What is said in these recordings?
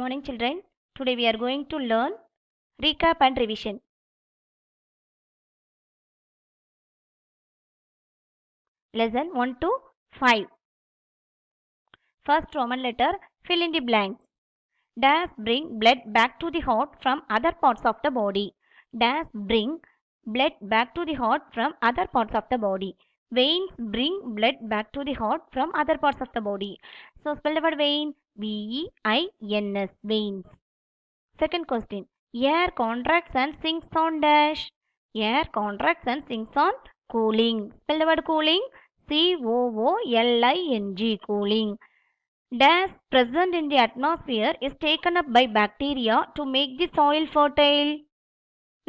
morning children. Today we are going to learn recap and revision. Lesson 1 to 5. First Roman letter, fill in the blanks. Dash bring blood back to the heart from other parts of the body. Dash bring blood back to the heart from other parts of the body. Veins bring blood back to the heart from other parts of the body. So spell the word vein. V-E-I-N-S. Veins. Second question. Air contracts and sinks on dash. Air contracts and sinks on cooling. Spell the word cooling. C-O-O-L-I-N-G. Cooling. Dash present in the atmosphere is taken up by bacteria to make the soil fertile.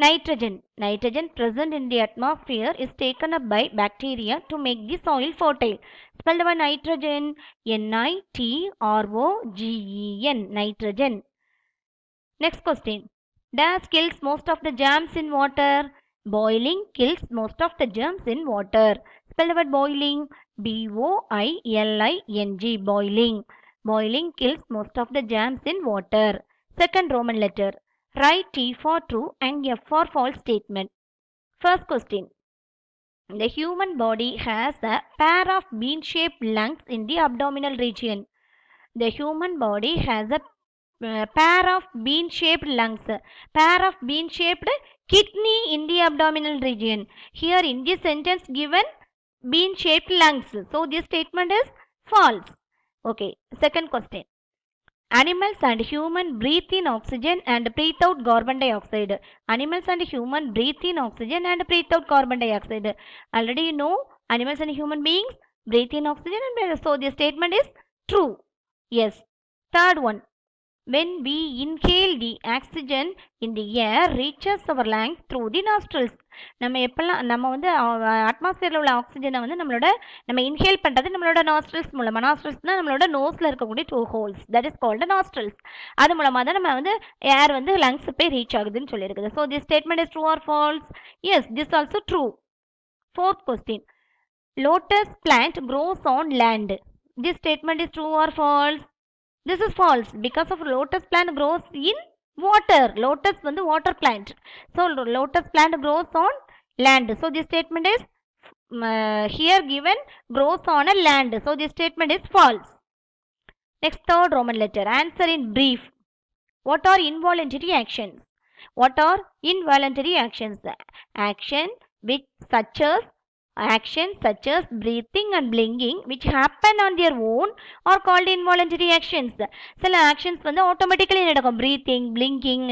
Nitrogen. Nitrogen present in the atmosphere is taken up by bacteria to make the soil fertile. Spell the word nitrogen. N-I-T-R-O-G-E-N. Nitrogen. Next question. Dash kills most of the germs in water. Boiling kills most of the germs in water. Spell the word boiling. B-O-I-L-I-N-G. Boiling. Boiling kills most of the germs in water. Second Roman letter. Write T for true and F for false statement. First question. The human body has a pair of bean-shaped lungs in the abdominal region. The human body has a pair of bean-shaped lungs. Pair of bean-shaped kidney in the abdominal region. Here in this sentence given bean-shaped lungs. So this statement is false. Okay. Second question. Animals and human breathe in oxygen and breathe out carbon dioxide. Animals and human breathe in oxygen and breathe out carbon dioxide. Already you know animals and human beings breathe in oxygen and so this statement is true. Yes. Third one. When we inhale the oxygen in the air reaches our lungs through the nostrils. நம்ம எப்பெல்லாம் நம்ம வந்து அட்மாஸ்பியரில் உள்ள ஆக்சிஜனை வந்து நம்ம inhale பண்ணுறது நம்மளோட நாஸ்ட்ரல்ஸ் மூலமாக. நாஸ்ட்ரல்ஸ்னால் நம்மளோட நோஸில் இருக்கக்கூடிய 2 holes, that is called nostrils. அது மூலமாக தான் நம்ம வந்து ஏர் வந்து லங்ஸ் போய் ரீச் ஆகுதுன்னு சொல்லியிருக்குது. So this statement is true or false? Yes, this also true. Fourth question. Lotus plant grows on land. This statement is true or false? This is false because of lotus plant grows in water. Lotus வந்து water plant. So lotus plant grows on land. So this statement is here given grows on a land. So this statement is false. Next, third Roman letter. Answer in brief. What are involuntary actions? What are involuntary actions? Actions such as breathing and blinking which happen on their own are called involuntary actions. சில actions வந்து automatically நடக்கும். Breathing, blinking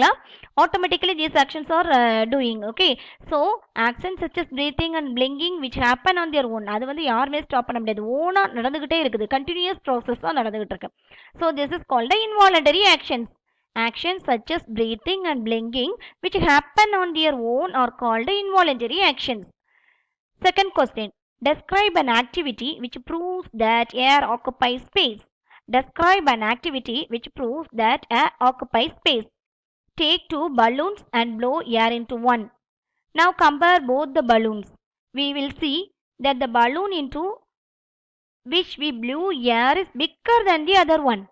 automatically these actions are doing. Okay. So actions such as breathing and blinking which happen on their own, அது வந்து யாருமே stop பண்ண முடியாது. ஓனா நடந்துகிட்டே இருக்குது. கண்டினியூஸ் ப்ராசஸ் தான் நடந்துகிட்டு இருக்கு. So this is called the involuntary actions. Actions such as breathing and blinking which happen on their own are called involuntary actions. Second question. Describe an activity which proves that air occupies space. Describe an activity which proves that air occupies space. Take 2 balloons and blow air into one. Now compare both the balloons. We will see that the balloon into which we blew air is bigger than the other one.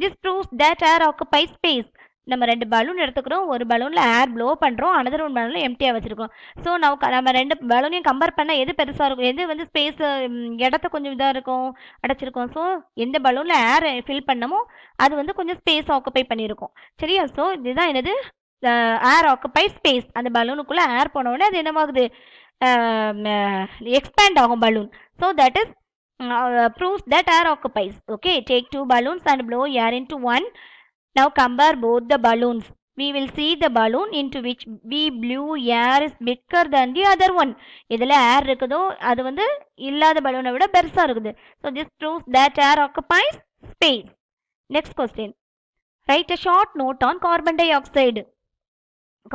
This proves that air occupies space. நம்ம 2 balloon எடுத்துக்கிறோம். ஒரு பலூனில் ஏர் flow பண்ணுறோம், another one பலூனில் எம்டியாக வச்சுருக்கோம். So நம்ம 2 பலூனையும் compare பண்ணால் எது பெருசாக இருக்கும், எது வந்து ஸ்பேஸ் இடத்த கொஞ்சம் இதாக இருக்கும், அடைச்சிருக்கோம். ஸோ எந்த பலூனில் ஏர் ஃபில் பண்ணமோ அது வந்து கொஞ்சம் ஸ்பேஸ் ஆக்குப்பை பண்ணியிருக்கோம். சரியா? ஸோ இதுதான் என்னது, ஏர் ஆக்குப்பை ஸ்பேஸ். அந்த பலூனுக்குள்ளே ஏர் போனவுடனே அது என்னவாகுது, எக்ஸ்பேண்ட் ஆகும் balloon. So that is proves that air occupies. Okay, take 2 balloons and blow air into one. Now compare both the balloons. We will see the balloon into which we blew air is bigger than the other one. இதில் ஏர் இருக்குதோ அது வந்து இல்லாத பலூனை விட பெருசாக இருக்குது. So this proves that air occupies space. Next question. Write a short note on carbon dioxide.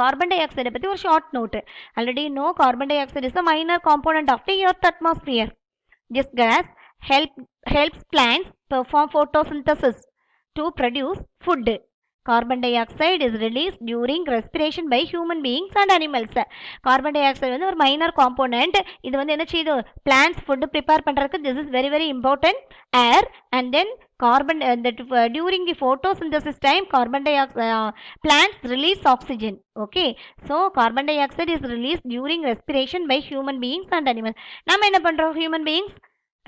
Carbon dioxide பற்றி ஒரு short note. Already know carbon dioxide is a minor component of the earth atmosphere. This gas helps plants perform photosynthesis to produce food. Carbon dioxide is released during respiration by human beings and animals. Carbon dioxide வந்து ஒரு minor component. இது வந்து என்ன செய்யுது, plants food prepare பண்ணுறதுக்கு this is very very important. Air and then carbon during the photosynthesis time carbon dioxide plants release oxygen. Okay, so carbon dioxide is released during respiration by human beings and animals. நம்ம என்ன பண்றோம்? human beings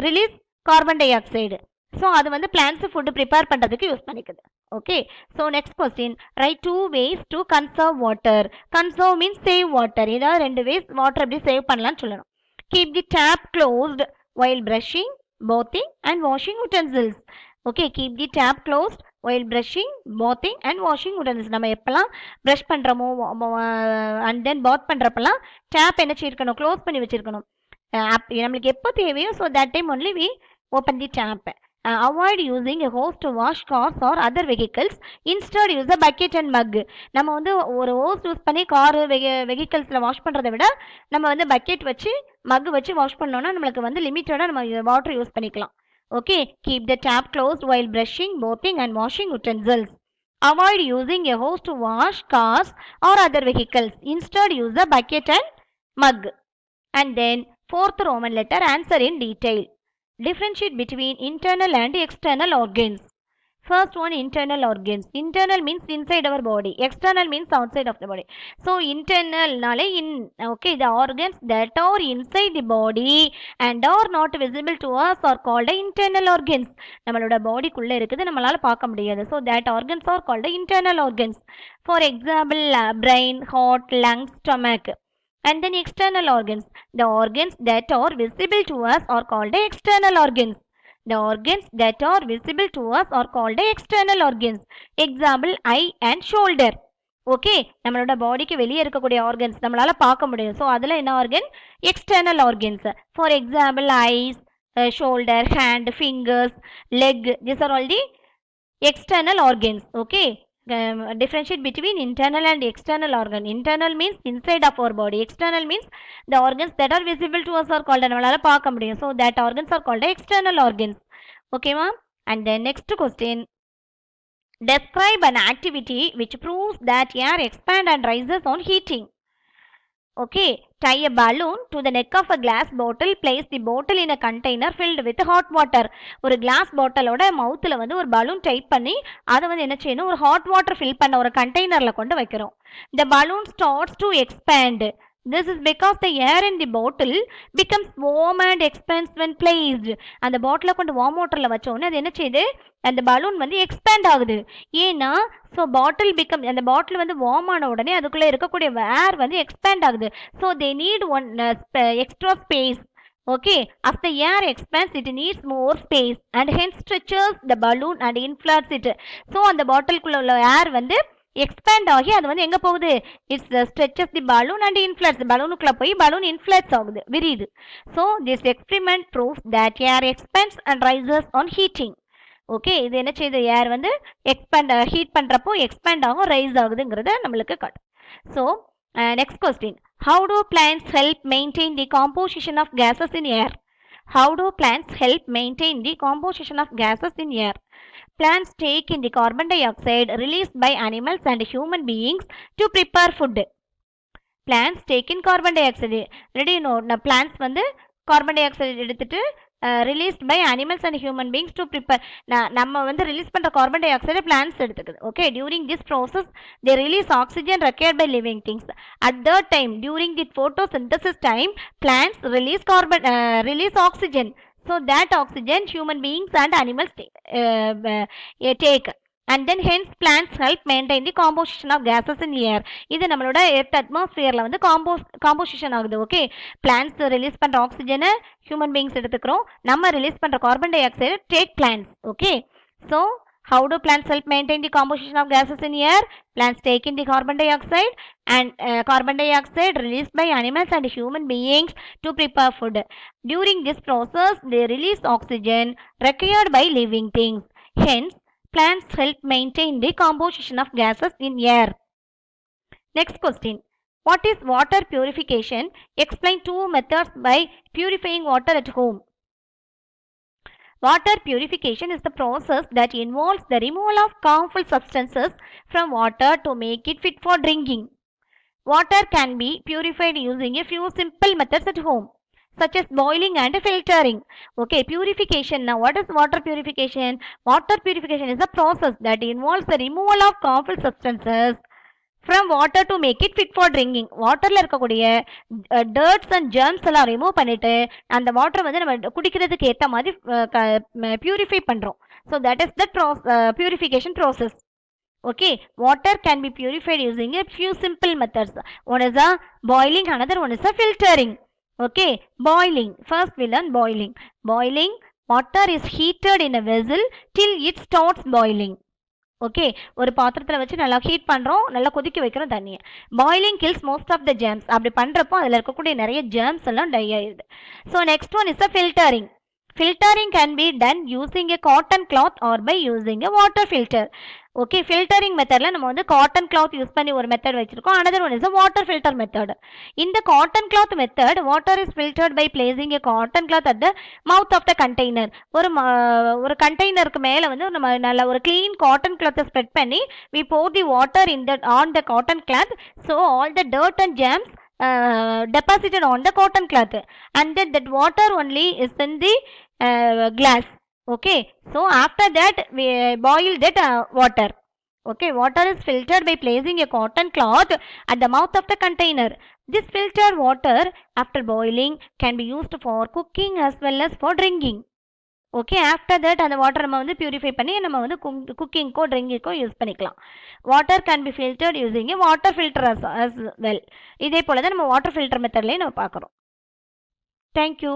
release carbon dioxide. So அது வந்து plants food prepare பண்ணுறதுக்கு use பண்ணிக்குது. Okay, so next question, write 2 ways to conserve water. Conserve means save water. ஏதாவது 2 ways water எப்படி save பண்ணலாம்னு சொல்லணும். Keep the tap closed while brushing, bathing and washing utensils. Okay, keep the tap closed while brushing, bathing and washing utensils. நம்ம எப்போல்லாம் brush பண்ணுறோமோ and then path பண்ணுறப்பெல்லாம் tape என்ன செய்யணும்? Close பண்ணி வச்சுருக்கணும். நம்மளுக்கு எப்போ தேவையோ so that time only we open the tap. Avoid using a hose to wash cars or other vehicles. Instead use a bucket and mug. நம்ம வந்து ஒரு ஹோஸ் யூஸ் பண்ணி காரு வெஹிக்கல்ஸில் வாஷ் பண்ணுறதை விட நம்ம வந்து பக்கெட் வச்சு மக் வச்சு வாஷ் பண்ணோன்னா நம்மளுக்கு வந்து லிமிட்டடாக நம்ம வாட்டர் யூஸ் பண்ணிக்கலாம். Okay, keep the tap closed while brushing, bathing and washing utensils. Avoid using a hose to wash cars or other vehicles. Instead use a bucket and mug. And then fourth Roman letter, answer in detail. Differentiate between internal and external organs. First one, internal organs. Internal means inside our body. External means outside of the body. So internal nale in, okay, the organs that are inside the body and are not visible to us are called internal organs. நம்மளோட பாடிக்குள்ள இருக்குது, நம்மளால பார்க்க முடியாது. So that organs are called internal organs. For example, brain, heart, lungs, stomach. And then external organs. The organs that are visible to us are called external organs. The organs that are visible to us are called external organs. Example, eye and shoulder. Okay, நம்மளோட பாடிக்கு வெளியே இருக்கக்கூடிய organs நம்மளால பார்க்க முடியும். So அதில் என்ன organ? External organs. For example, eyes, shoulder, hand, fingers, leg. These are all the external organs. Okay. Differentiate between internal and external organ. Internal means inside of our body. External means the organs that are visible to us are called நம்மளால பார்க்க முடியும். So that organs are called external organs. Okay ma? And then next question, describe an activity which proves that air expands and rises on heating. Okay, tie a balloon to the neck of a glass bottle. Place the bottle in a container filled with hot water. ஒரு class பாட்டிலோட மவுத்தில் வந்து ஒரு balloon type பண்ணி அதை வந்து என்ன செய்யணும்? ஒரு hot water fill பண்ண ஒரு கண்டெய்னரில் கொண்டு வைக்கிறோம். The balloon starts to expand. This is because the air in the bottle becomes warm and expands when placed. அந்த பாட்டிலை கொண்டு வார்ம் வாட்டரில் வச்சோடனே அது என்ன செய்யுது? அந்த பலூன் வந்து எக்ஸ்பேண்ட் ஆகுது. ஏன்னா ஸோ பாட்டில் பிகம், அந்த பாட்டில் வந்து வார்ம் ஆன உடனே அதுக்குள்ளே இருக்கக்கூடிய ஏர் வந்து எக்ஸ்பேண்ட் ஆகுது. So they need one extra space. Okay, as the air expands, it needs more space and hence stretches the balloon and inflates it. So அந்த பாட்டிலுக்குள்ள உள்ள ஏர் வந்து எக்ஸ்பேண்ட் ஆகி அது வந்து எங்கே போகுது? It's stretches the balloon and inflates. பலூனுக்குள்ளே போய் பலூன் இன்ஃப்ளேட்ஸ் ஆகுது, விரியுது. So this experiment proves that air expands and rises on heating. Okay, இது என்ன செய்யுது? ஏர் வந்து எக்ஸ்பேண்ட் ஹீட் பண்ணுறப்போ எக்ஸ்பேண்ட் ஆகும், ரைஸ் ஆகுதுங்கிறத நம்மளுக்கு காட்டும். So next question, how do plants help maintain the composition of gases in air? How do plants help maintain the composition of gases in air? Plants take in the carbon dioxide released by animals and human beings to prepare food. Plants take in carbon dioxide. Ready? No, plants வந்து carbon dioxide எடுத்துட்டு released by animals and human beings to prepare. நம்ம வந்து release பண்ணுற carbon டை ஆக்சைடை plants எடுத்துக்குது. Okay, during this process they release oxygen required by living things. At the time during the photosynthesis time plants release oxygen. So that oxygen human beings and animals take. And then hence plants help maintain the composition of gases in air. இது நம்மளோட earth அட்மாஸ்பியரில் வந்து composition ஆகுது. Okay, plans release பண்ணுற ஆக்சிஜனை human beings எடுத்துக்கிறோம், நம்ம release பண்ணுற carbon dioxide take plants. Okay, so how do plants help maintain the composition of gases in air? Plants take in the carbon dioxide and carbon dioxide released by animals and human beings to prepare food. During this process they release oxygen required by living things. Hence plants help maintain the composition of gases in air. Next question, what is water purification? Explain 2 methods by purifying water at home. Water purification is the process that involves the removal of harmful substances from water to make it fit for drinking. Water can be purified using a few simple methods at home. such as boiling and filtering. Okay, purification. Now, what is water purification? Water purification is a process that involves the removal of harmful substances from water to make it fit for drinking. வாட்டரில் இருக்கக்கூடிய dirts and germs எல்லாம் remove பண்ணிட்டு அந்த water வந்து நம்ம குடிக்கிறதுக்கு ஏற்ற மாதிரி பியூரிஃபை பண்ணுறோம். So that is the purification process. Okay, water can be purified using a few simple methods. One is a boiling, another one is a filtering. Okay, boiling. First we learn boiling. Boiling, water is heated in a vessel till it starts boiling. Okay, ஒரு பாத்திரத்தில் வச்சு நல்லா heat பண்ணுறோம், நல்லா கொதிக்க வைக்கிறோம் தண்ணியை. Boiling kills most of the germs. அப்படி பண்ணுறப்போ அதில் இருக்கக்கூடிய நிறைய ஜெர்ம்ஸ் எல்லாம் டை ஆயிடுது. So next one is a filtering. Filtering can be done using a cotton cloth or by using a water filter. Okay, filtering methodல நம்ம வந்து cotton cloth யூஸ் பண்ணி ஒரு மெத்தட் வச்சிருக்கோம். Another one is a water filter method. In the cotton cloth method, water is filtered by placing a cotton cloth at the mouth of the container. ஒரு கண்டெய்னருக்கு மேலே வந்து நம்ம நல்ல ஒரு clean cotton cloth spread பண்ணி we pour the water on the cotton cloth, so all the dirt and germs deposited on the cotton cloth, and then that water only is in the glass. Okay, so after that we boil that water. Okay, water is filtered by placing a cotton cloth at the mouth of the container. This filtered water after boiling can be used for cooking as well as for drinking. Okay, after that அந்த water நம்ம வந்து purify பண்ணி நம்ம வந்து குக்கிங்க்கோ ட்ரிங்கிங்கோ use பண்ணிக்கலாம். Water can be filtered using a water filter as well. இதே போல் தான் நம்ம வாட்டர் ஃபில்டர் மெத்தட்லேயும் நம்ம பார்க்குறோம். தேங்க்யூ.